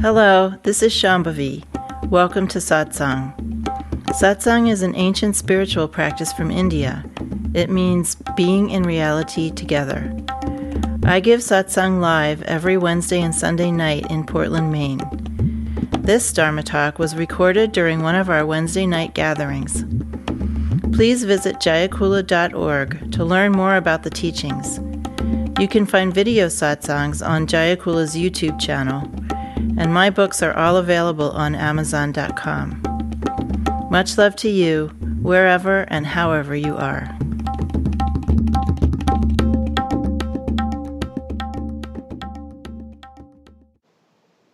Hello, this is Shambhavi. Welcome to SATSANG. SATSANG is an ancient spiritual practice from India. It means being in reality together. I give SATSANG live every Wednesday and Sunday night in Portland, Maine. This Dharma talk was recorded during one of our Wednesday night gatherings. Please visit jayakula.org to learn more about the teachings. You can find video satsangs on Jayakula's YouTube channel, and my books are all available on Amazon.com. Much love to you, wherever and however you are.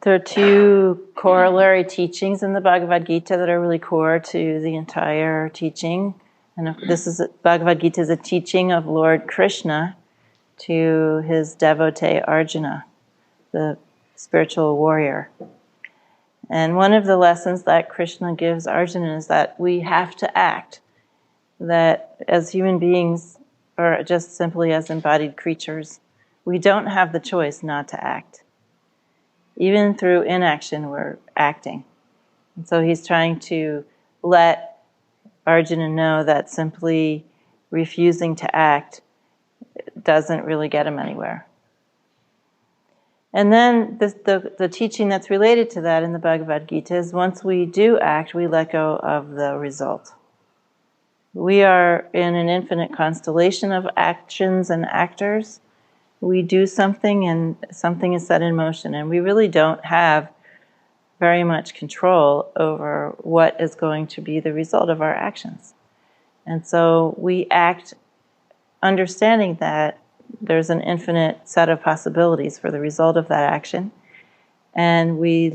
There are two corollary teachings in the Bhagavad Gita that are really core to the entire teaching. And Bhagavad Gita is a teaching of Lord Krishna to his devotee Arjuna, the spiritual warrior. And one of the lessons that Krishna gives Arjuna is that we have to act, that as human beings, or just simply as embodied creatures, we don't have the choice not to act. Even through inaction, we're acting. And so he's trying to let Arjuna know that simply refusing to act doesn't really get him anywhere. And then the teaching that's related to that in the Bhagavad Gita is once we do act, we let go of the result. We are in an infinite constellation of actions and actors. We do something and something is set in motion, and we really don't have very much control over what is going to be the result of our actions. And so we act understanding that there's an infinite set of possibilities for the result of that action, and we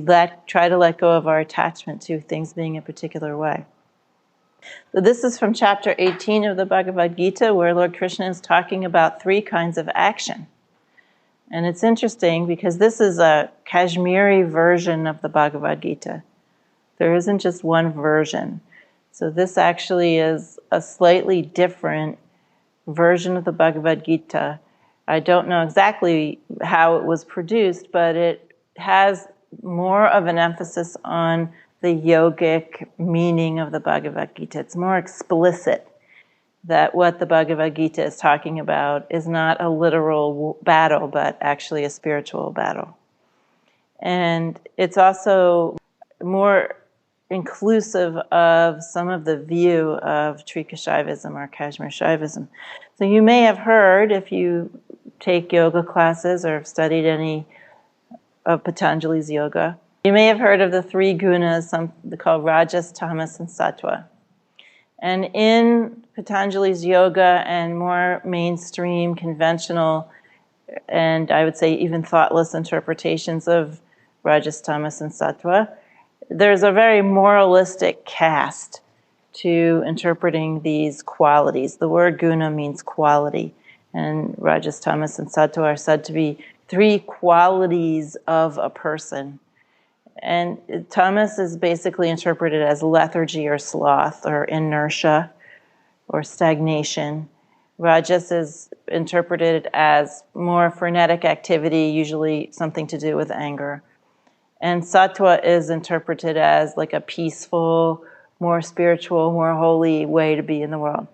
try to let go of our attachment to things being a particular way. So this is from chapter 18 of the Bhagavad Gita, where Lord Krishna is talking about three kinds of action. And it's interesting because this is a Kashmiri version of the Bhagavad Gita. There isn't just one version. So this actually is a slightly different version of the Bhagavad Gita. I don't know exactly how it was produced, but it has more of an emphasis on the yogic meaning of the Bhagavad Gita. It's more explicit that what the Bhagavad Gita is talking about is not a literal battle, but actually a spiritual battle. And it's also more inclusive of some of the view of Trika Shaivism or Kashmir Shaivism. So you may have heard, if you take yoga classes or have studied any of Patanjali's yoga, you may have heard of the three gunas, some called Rajas, Tamas, and Sattva. And in Patanjali's yoga and more mainstream, conventional, and I would say even thoughtless interpretations of Rajas, Tamas, and Sattva, there's a very moralistic cast to interpreting these qualities. The word guna means quality, and Rajas, Tamas, and Sattva are said to be three qualities of a person. And tamas is basically interpreted as lethargy or sloth or inertia or stagnation. Rajas is interpreted as more frenetic activity, usually something to do with anger. And sattva is interpreted as like a peaceful, more spiritual, more holy way to be in the world.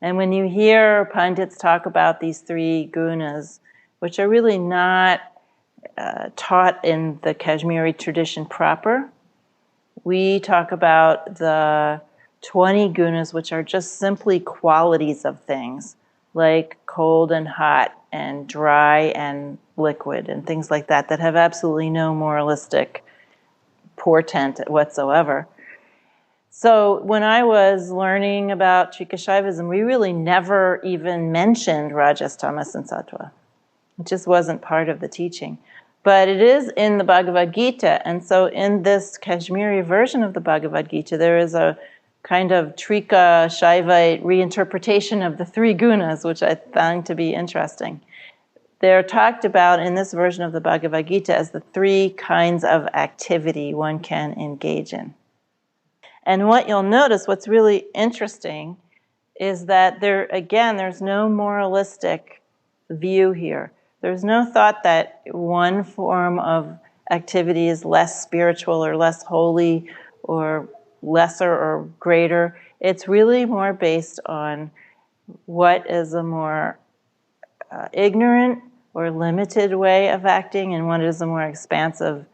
And when you hear pundits talk about these three gunas, which are really not taught in the Kashmiri tradition proper, we talk about the 20 gunas, which are just simply qualities of things, like cold and hot and dry and liquid and things like that, that have absolutely no moralistic portent whatsoever. So when I was learning about Trika Shaivism, we really never even mentioned Rajas, Tamas, and Sattva. It just wasn't part of the teaching. But it is in the Bhagavad Gita, and so in this Kashmiri version of the Bhagavad Gita, there is a kind of Trika Shaivite reinterpretation of the three gunas, which I found to be interesting. They're talked about in this version of the Bhagavad Gita as the three kinds of activity one can engage in. And what you'll notice, what's really interesting, is that there's no moralistic view here. There's no thought that one form of activity is less spiritual or less holy or lesser or greater. It's really more based on what is a more ignorant or limited way of acting and what is a more expansive,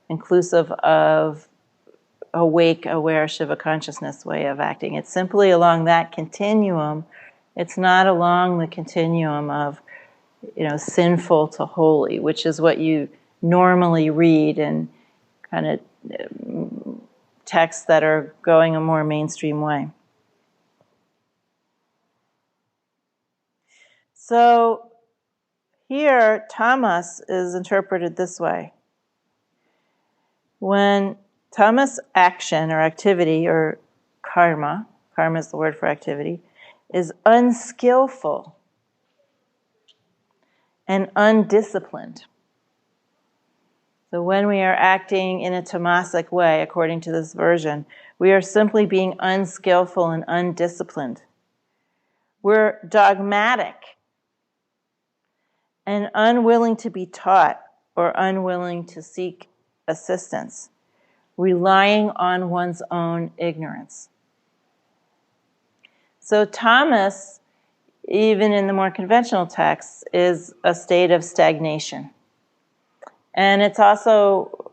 inclusive of awake, aware Shiva consciousness way of acting. It's simply along that continuum. It's not along the continuum of, sinful to holy, which is what you normally read in kind of texts that are going a more mainstream way. So here, tamas is interpreted this way. When tamas action or activity or karma is the word for activity, is unskillful and undisciplined. So when we are acting in a tamasic way, according to this version, we are simply being unskillful and undisciplined. We're dogmatic and unwilling to be taught or unwilling to seek assistance, relying on one's own ignorance. So tamas, even in the more conventional texts, is a state of stagnation. And it's also,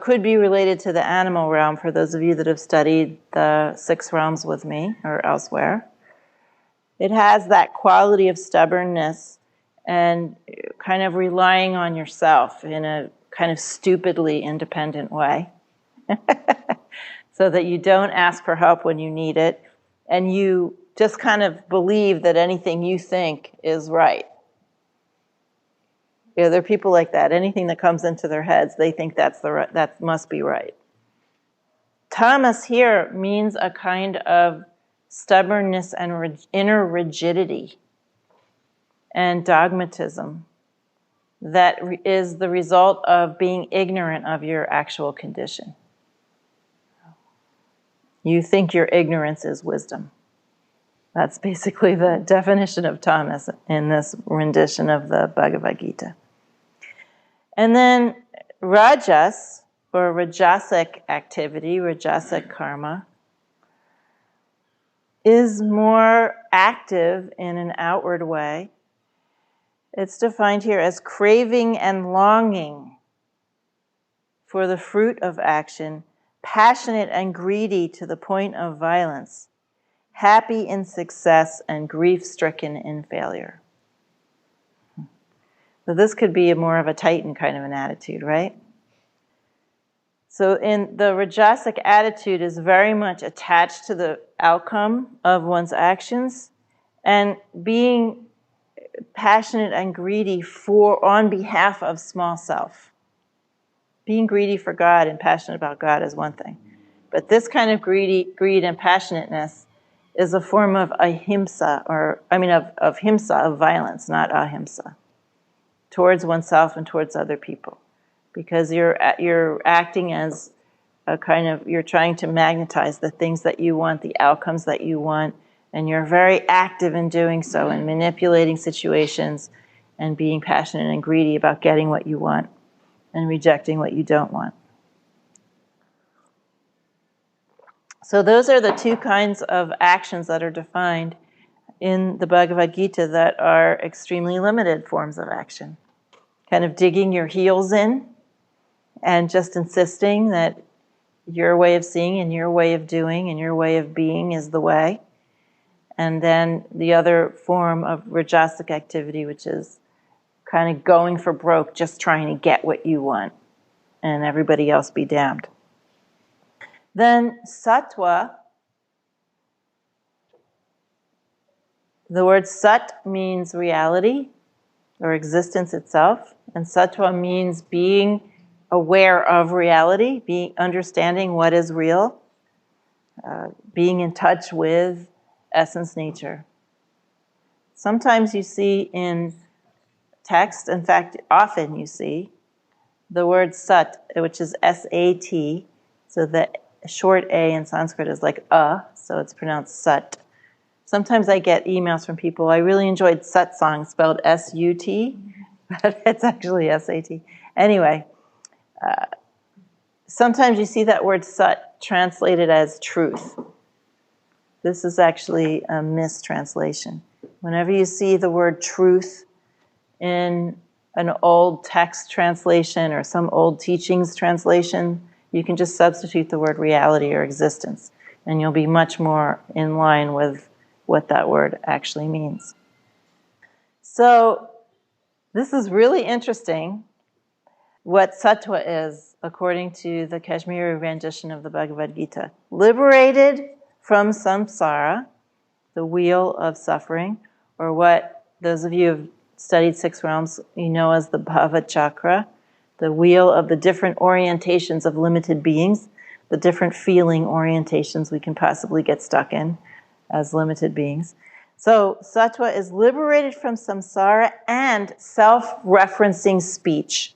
could be related to the animal realm for those of you that have studied the 6 realms with me or elsewhere. It has that quality of stubbornness and kind of relying on yourself in a kind of stupidly independent way. So that you don't ask for help when you need it, and you just kind of believe that anything you think is right. There are people like that. Anything that comes into their heads, they think that must be right. Tamas here means a kind of stubbornness and inner rigidity and dogmatism that is the result of being ignorant of your actual condition. You think your ignorance is wisdom. That's basically the definition of tamas in this rendition of the Bhagavad Gita. And then rajas, or rajasic activity, rajasic karma, is more active in an outward way. It's defined here as craving and longing for the fruit of action, passionate and greedy to the point of violence, happy in success and grief-stricken in failure. So this could be more of a Titan kind of an attitude, right? So in the rajasic attitude is very much attached to the outcome of one's actions and being passionate and greedy on behalf of small self. Being greedy for God and passionate about God is one thing. But this kind of greed and passionateness is a form of ahimsa, of himsa, of violence, not ahimsa, towards oneself and towards other people. Because you're acting as you're trying to magnetize the things that you want, the outcomes that you want, and you're very active in doing so and manipulating situations and being passionate and greedy about getting what you want and rejecting what you don't want. So those are the 2 kinds of actions that are defined in the Bhagavad Gita that are extremely limited forms of action. Kind of digging your heels in and just insisting that your way of seeing and your way of doing and your way of being is the way. And then the other form of rajasic activity, which is kind of going for broke, just trying to get what you want and everybody else be damned. Then sattva, the word sat means reality or existence itself, and sattva means being aware of reality, understanding what is real, being in touch with essence nature. Sometimes you see in text, in fact, often you see the word sat, which is S-A-T, so the short A in Sanskrit is like so it's pronounced sat. Sometimes I get emails from people, I really enjoyed SATSANG, spelled S-U-T, but it's actually S-A-T. Anyway, Sometimes you see that word sat translated as truth. This is actually a mistranslation. Whenever you see the word truth in an old text translation or some old teachings translation, you can just substitute the word reality or existence, and you'll be much more in line with what that word actually means. So this is really interesting, what sattva is, according to the Kashmiri rendition of the Bhagavad Gita. Liberated from samsara, the wheel of suffering, or what those of you who have studied six realms, you know as the bhava chakra, the wheel of the different orientations of limited beings, the different feeling orientations we can possibly get stuck in as limited beings. So sattva is liberated from samsara and self-referencing speech.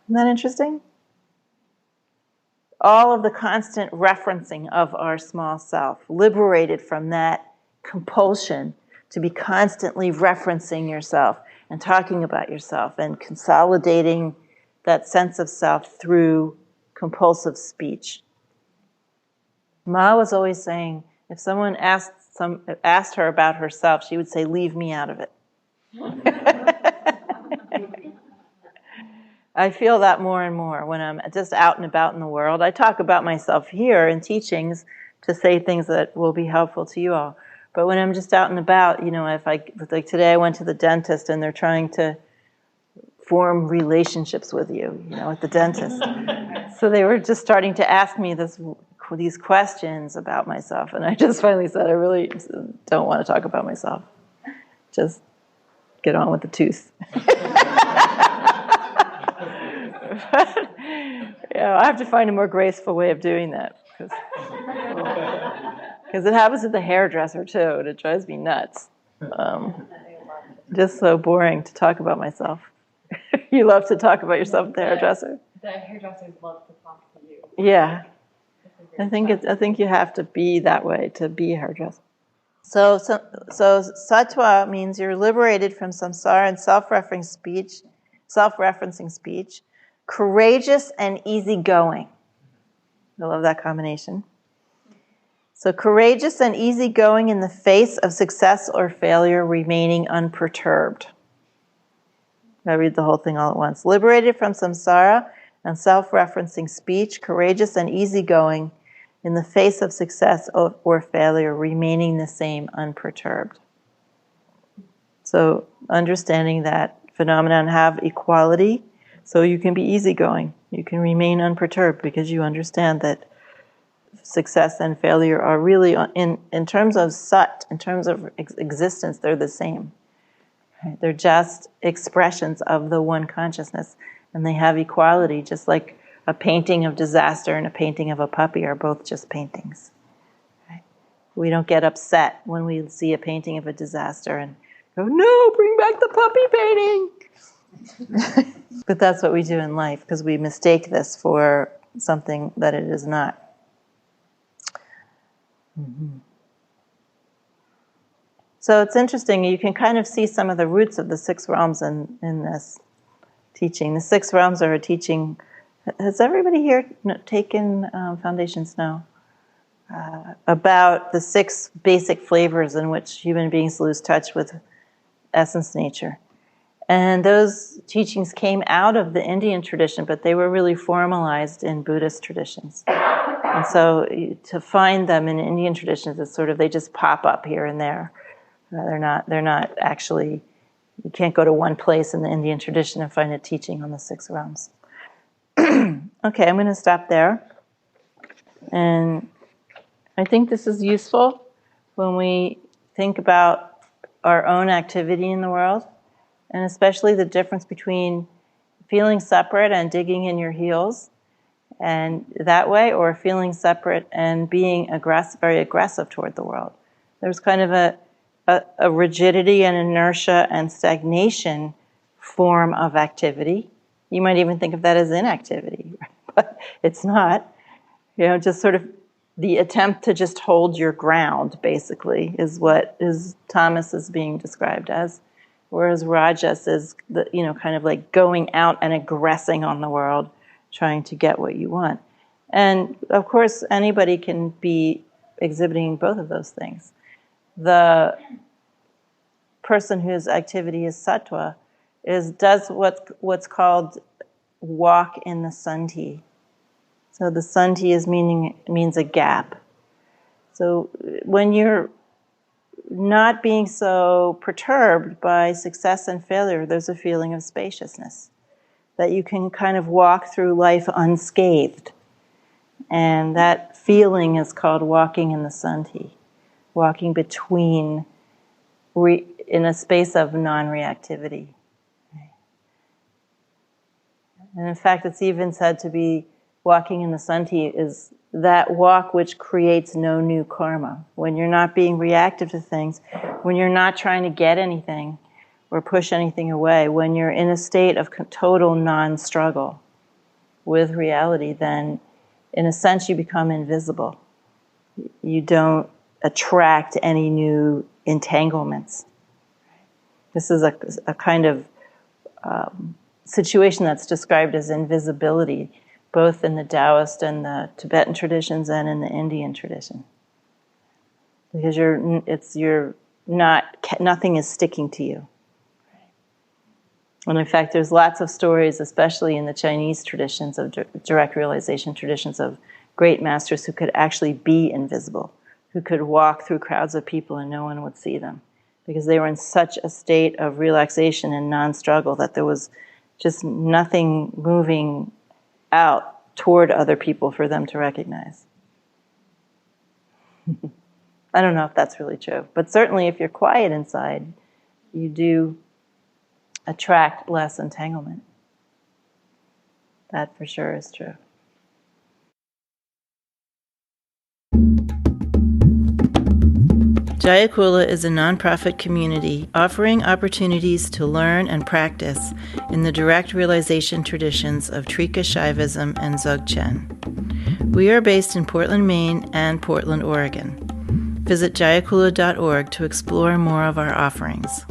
Isn't that interesting? All of the constant referencing of our small self, liberated from that compulsion to be constantly referencing yourself and talking about yourself and consolidating that sense of self through compulsive speech. Ma was always saying, if someone asked her about herself, she would say, "Leave me out of it." I feel that more and more when I'm just out and about in the world. I talk about myself here in teachings to say things that will be helpful to you all. But when I'm just out and about, like today I went to the dentist and they're trying to form relationships with you, at the dentist. So they were just starting to ask me these questions about myself. And I just finally said, I really don't want to talk about myself. Just get on with the tooth. I have to find a more graceful way of doing that. Because it happens at the hairdresser too, and it drives me nuts. Just so boring to talk about myself. You love to talk about yourself at the hairdresser? The hairdressers love to talk to you. Yeah. I think you have to be that way to be a hairdresser. So sattva means you're liberated from samsara and self-referencing speech, courageous and easygoing. I love that combination. So courageous and easygoing in the face of success or failure, remaining unperturbed. I read the whole thing all at once. Liberated from samsara and self-referencing speech, courageous and easygoing in the face of success or failure, remaining the same, unperturbed. So understanding that phenomenon have equality, so you can be easygoing. You can remain unperturbed because you understand that success and failure are really, in terms of sat, in terms of existence, they're the same. Right? They're just expressions of the one consciousness, and they have equality, just like a painting of disaster and a painting of a puppy are both just paintings. Right? We don't get upset when we see a painting of a disaster and go, "No, bring back the puppy painting." But that's what we do in life, because we mistake this for something that it is not. Mm-hmm. So it's interesting, you can kind of see some of the roots of the six realms in this teaching. The six realms are a teaching. Has everybody here taken Foundation Snow? About the six basic flavors in which human beings lose touch with essence nature. And those teachings came out of the Indian tradition, but they were really formalized in Buddhist traditions. And so to find them in Indian traditions is sort of, they just pop up here and there. They're not actually, you can't go to one place in the Indian tradition and find a teaching on the six realms. Okay, I'm going to stop there. And I think this is useful when we think about our own activity in the world, and especially the difference between feeling separate and digging in your heels, and that way, or feeling separate and being very aggressive toward the world. There's kind of a rigidity and inertia and stagnation form of activity. You might even think of that as inactivity, but it's not. Just sort of the attempt to just hold your ground, basically, is what Tamas is being described as. Whereas Rajas is kind of like going out and aggressing on the world, trying to get what you want. And of course, anybody can be exhibiting both of those things. The person whose activity is sattva does what's called walk in the sandhi. So the sandhi means a gap. So when you're not being so perturbed by success and failure, there's a feeling of spaciousness, that you can kind of walk through life unscathed. And that feeling is called walking in the sandhi, walking between, in a space of non-reactivity. And in fact, it's even said to be walking in the sandhi is that walk which creates no new karma. When you're not being reactive to things, when you're not trying to get anything or push anything away, when you're in a state of total non-struggle with reality, then in a sense you become invisible. You don't attract any new entanglements. This is a kind of situation that's described as invisibility, both in the Taoist and the Tibetan traditions and in the Indian tradition. Because nothing is sticking to you. And in fact, there's lots of stories, especially in the Chinese traditions of direct realization traditions, of great masters who could actually be invisible, who could walk through crowds of people and no one would see them, because they were in such a state of relaxation and non-struggle that there was just nothing moving out toward other people for them to recognize. I don't know if that's really true, but certainly if you're quiet inside, you do attract less entanglement. That for sure is true. Jayakula is a nonprofit community offering opportunities to learn and practice in the direct realization traditions of Trika Shaivism and Dzogchen. We are based in Portland, Maine and Portland, Oregon. Visit jayakula.org to explore more of our offerings.